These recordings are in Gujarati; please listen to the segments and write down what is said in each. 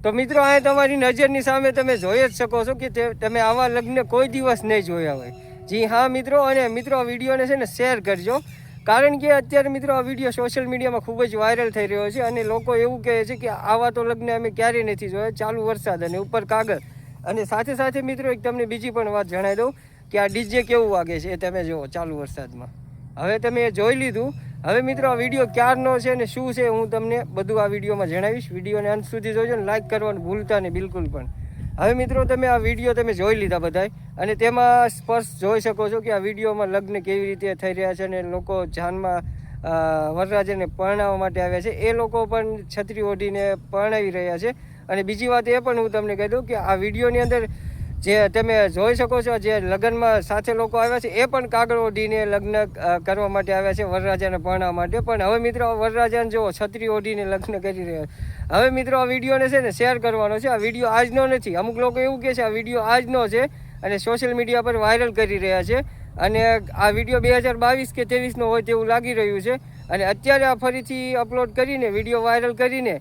તો મિત્રો આ તમારી નજરની સામે તમે જોઈ જ શકો છો કે તમે આવા લગ્ન કોઈ દિવસ નહીં જોયા હોય. જી હા મિત્રો, અને મિત્રો આ વિડીયોને છે ને શેર કરજો, કારણ કે અત્યારે મિત્રો આ વિડીયો સોશિયલ મીડિયામાં ખૂબ જ વાયરલ થઈ રહ્યો છે અને લોકો એવું કહે છે કે આવા તો લગ્ન અમે ક્યારેય નથી જોયા, ચાલુ વરસાદ અને ઉપર કાગળ. અને સાથે સાથે મિત્રો એક તમને બીજી પણ વાત જણાવી દઉં કે આ ડીજે કેવું વાગે છે એ તમે જુઓ ચાલુ વરસાદમાં. હવે તમે જોઈ લીધું. હવે મિત્રો આ વિડીયો ક્યારનો છે ને શું છે હું તમને બધું આ વિડીયોમાં જણાવીશ. વિડીયોને અંત સુધી જોજો ને લાઈક કરવાનું ભૂલતા નહીં બિલકુલ પણ. હવે મિત્રો તમે આ વિડીયો તમે જોઈ લીધા બધાય, અને તેમાં સ્પષ્ટ જોઈ શકો છો કે આ વિડીયોમાં લગ્ન કેવી રીતે થઈ રહ્યા છે અને લોકો જાનમાં વરરાજાને પરણાવવા માટે આવ્યા છે. એ લોકો પણ છત્રી ઓઢીને પરણાવી રહ્યા છે. અને બીજી વાત એ પણ હું તમને કહી દઉં કે આ વિડીયોની અંદર જે તમે જોઈ શકો છો જે લગ્નમાં સાથે લોકો આવ્યા છે એ પણ કાગળ ઓઢીને લગ્ન કરવા માટે આવ્યા છે વરરાજાને પરણાવવા માટે. પણ હવે મિત્રો વરરાજાને જો છત્રી ઓઢીને લગ્ન કરી રહ્યા. હવે મિત્રો આ વિડીયોને છે ને શેર કરવાનો છે. આ વિડીયો આજનો નથી. અમુક લોકો એવું કહે છે આ વિડીયો આજનો છે અને સોશિયલ મીડિયા પર વાયરલ કરી રહ્યા છે. અને આ વિડીયો 2022 કે 23નો હોય તેવું લાગી રહ્યું છે. અને અત્યારે આ ફરીથી અપલોડ કરીને વિડીયો વાયરલ કરીને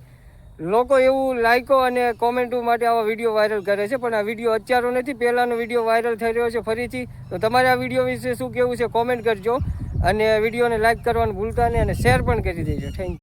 લોકો એવું લાઈકો અને કોમેન્ટો માટે આવા વિડીયો વાયરલ કરે છે. પણ આ વિડીયો અત્યારનો નથી, પહેલાંનો વિડીયો વાયરલ થઈ રહ્યો છે ફરીથી. તો તમારે આ વિડીયો વિશે શું કહેવું છે કોમેન્ટ કરજો, અને વિડીયોને લાઈક કરવાનું ભૂલતા નહીં અને શેર પણ કરી દેજો. Thank you.